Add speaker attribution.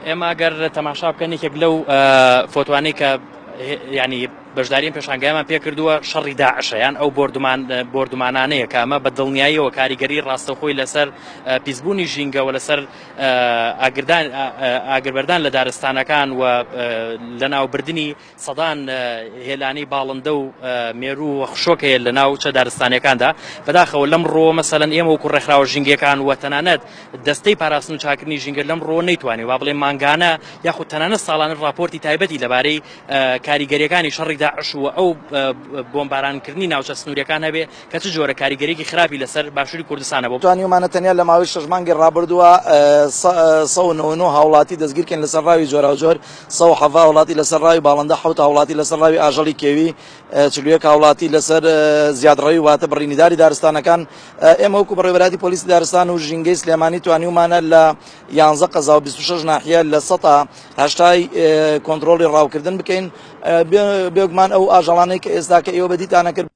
Speaker 1: ئێمە گەر تەماشا بکەن یەکێک لەو فۆتوانەی کە ینی بەشداریان پێشانگایمان پێ کردووە شەڕی داعشە یان ئەو بۆردومانانەیە کە ئەمە بە دڵنیاییەوە کاریگەری ڕاستەخۆی لەسەر پیسبوونی ژینگەوە لەسەر ئاگربەردان لە دارستانەکان و لە ناوبردننی سەدان هێلانی باڵندە و مێرو و خشۆکەیە لە ناو چە دارستانەکاندا بەداخەوە لەم ڕۆ مەسەلەن ئێمە وەکو ڕێکخراوە ژینگەکان و تەنانەت دەستەی پاراستن و چاکردنی ژینگە لەم ڕۆ نەیتوانێت وا بڵێ مانگانە یاخود تەنانەت ساڵانە راپۆرتی تایبەتی لەبارەی کاریگەریەکانی شەڕی داعش و ئەو بۆمبارانکردنی ناوچە سنووریەکان هەبێ کە چ جۆرە کاریگەریەکی خراپی لەسەر باشووری کوردستانە بۆ
Speaker 2: توانیومانە تەنیا لە ماوەی 6 مانگی ڕابردووە 199 هاوڵاتی دەستگیرکەن لەسەر ڕاوی جۆراوجۆر 107 هاوڵاتی لەسەر ڕاوی باڵندە 7 هاوڵاتی لەسەر ڕاوی ئاژەڵی کێوی 41 هاوڵاتی لەسەر زیادڕەوی واتە بڕینیداری دارستانەکان ئێمە وەکو بەڕێوەبەری پۆلیسی دارستان و ژینگەی سلێمانی توانیومانە لە 11 قەزا و 26 ناحیە لە 100 کۆنتڕۆڵی ڕاوکردن بکەین بێگومان ئەو ئاژەڵانەی کە ئێستا کە ئێوە بەدیتانە کرد